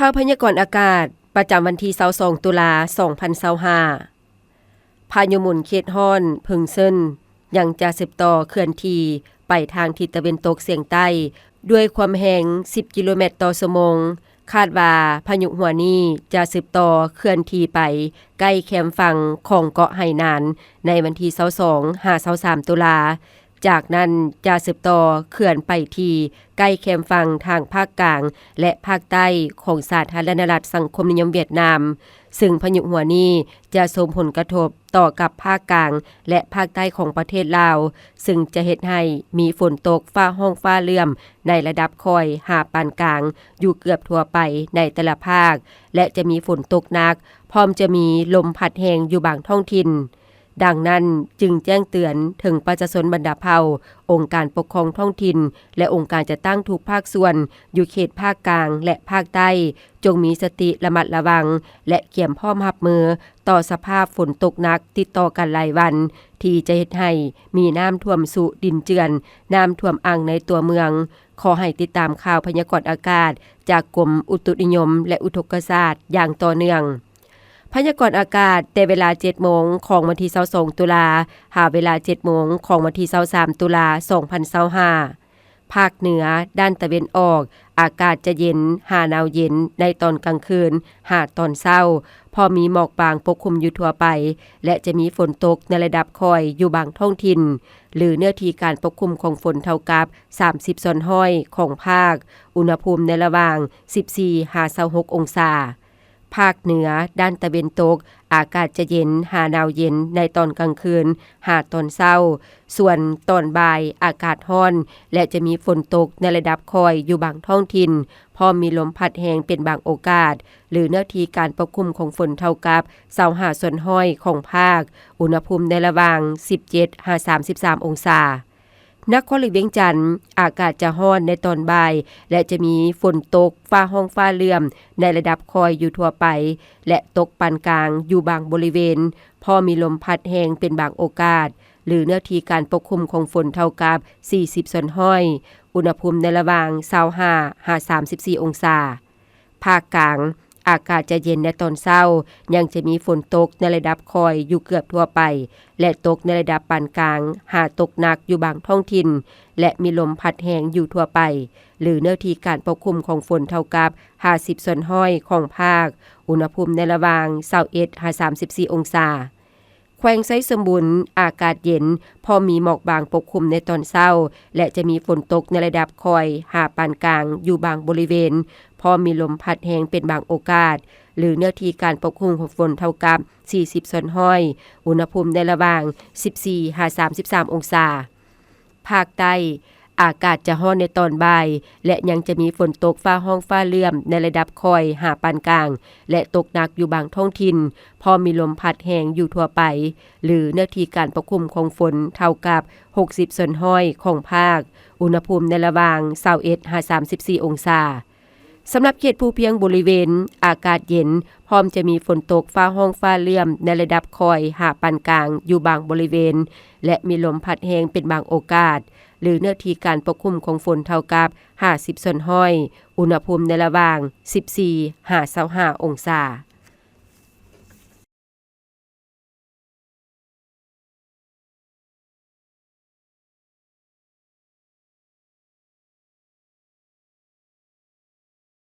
ข่าวพยากรณ์อากาศประจำวันที่22ตุลา2025พายุหมุนเขตฮ้อนพึงเซินยังจะสืบต่อเคลื่อนที่ไปทางทิศตะวันตกเฉียงใต้ด้วยความแรง10กิโลเมตรต่อชั่วโมงคาดว่าพายุหัวนี้จะสืบต่อเคลื่อนที่ไปใกล้แคมฝั่งของเกาะไหหนานในวันที่22-23ตุลาจากนั้นจะสืบต่อเคลื่อนไปที่ใกล้แคมฝั่งทางภาคกลางและภาคใต้ของสาธารณรัฐสังคมนิยมเวียดนามซึ่งพายุหัวนี้จะส่งผลกระทบต่อกับภาคกลางและภาคใต้ของประเทศลาวซึ่งจะเฮ็ดให้มีฝนตกฟ้าห้องฟ้าเลื่อมในระดับค่อยหาปานกลางอยู่เกือบทั่วไปในแต่ละภาคและจะมีฝนตกหนักพร้อมจะมีลมพัดแรงอยู่บางท้องถิ่นดังนั้นจึงแจ้งเตือนถึงประชาชนบรรดาเผ่าองค์การปกครองท้องถิ่นและองค์การจัดตั้งทุกภาคส่วนอยู่เขตภาคกลางและภาคใต้จงมีสติระมัดระวังและเตรียมพร้อมรับมือต่อสภาพฝนตกหนักติดต่อกันหลายวันที่จะเฮ็ดให้มีน้ำท่วมสู่ดินเจือนน้ำท่วมอ่างในตัวเมืองขอให้ติดตามข่าวพยากรณ์อากาศจากกรมอุตุนิยมและอุทกศาสตร์อย่างต่อเนื่องพยากรณ์อากาศแต่เวลา 7 โมงของวันที่22ตุลาหาเวลา 7 โมงของวันที่23ตุลา2025ภาคเหนือด้านตะวันออกอากาศจะเย็นหาหนาวเย็นในตอนกลางคืนหาตอนเช้าพอมีหมอกบางปกคลุมอยู่ทั่วไปและจะมีฝนตกในระดับค่อยอยู่บางท้องถิ่นหรือเนื้อที่การปกคลุมของฝนเท่ากับ30ส่วนห้อยของภาคอุณหภูมิในระหว่าง 14-26 องศาภาคเหนือด้านตะวันตกอากาศจะเย็นหาหนาวเย็นในตอนกลางคืนหาตอนเช้าส่วนตอนบ่ายอากาศร้อนและจะมีฝนตกในระดับค่อยอยู่บางท้องถิ่นพอมีลมพัดแรงเป็นบางโอกาสหรือเนื้อที่การปกคลุมของฝนเท่ากับ25ส่วนห้อยของภาคอุณหภูมิในระหว่าง 17-33 องศานครหลวงเวียงจันทน์อากาศจะร้อนในตอนบ่ายและจะมีฝนตกฟ้าห้องฟ้าเลื่อมในระดับคอยอยู่ทั่วไปและตกปานกลางอยู่บางบริเวณพอมีลมพัดแรงเป็นบางโอกาสหรือเนื้อที่การปกคลุมของฝนเท่ากับ40ส่วนห้อยอุณหภูมิในระหว่าง25-34 องศาภาคกลางอากาศจะเย็นในตอนเช้ายังจะมีฝนตกในระดับคอยอยู่เกือบทั่วไปและตกในระดับปานกลางหาตกหนักอยู่บางท้องถิ่นและมีลมพัดแรงอยู่ทั่วไปหรือเนื้อที่การปกคลุมของฝนเท่ากับ50ส่วนห้อยของภาคอุณหภูมิในระหว่าง21-34 องศาแขวงไซสมบูรณ์อากาศเย็นพอมีหมอกบางปกคลุมในตอนเช้าและจะมีฝนตกในระดับคอยหาปานกลางอยู่บางบริเวณพอมีลมพัดแรงเป็นบางโอกาสหรือเนื้อที่การปกคลุมของฝนเท่ากับ40ส่วนห้อยอุณหภูมิในระหว่าง 14-33 องศาภาคใต้อากาศจะร้อนในตอนบ่ายและยังจะมีฝนตกฟ้าห้องฟ้าเลื่อมในระดับค่อยหาปานกลางและตกหนักอยู่บางท้องถิ่นพอมีลมพัดแรงอยู่ทั่วไปหรือเนื้อที่การปกคลุมของฝนเท่ากับ60ส่วนห้อยของภาคอุณหภูมิในระหว่าง21-34 องศาสำหรับเขตภูเพียงบริเวณอากาศเย็นพร้อมจะมีฝนตกฟ้าห้องฟ้าเลื่อมในระดับคอยหาปานกลางอยู่บางบริเวณและมีลมพัดแรงเป็นบางโอกาสหรือเนื้อที่การปกคลุมของฝนเท่ากับ50ส่วนห้อยอุณหภูมิในระหว่าง 14-25 องศา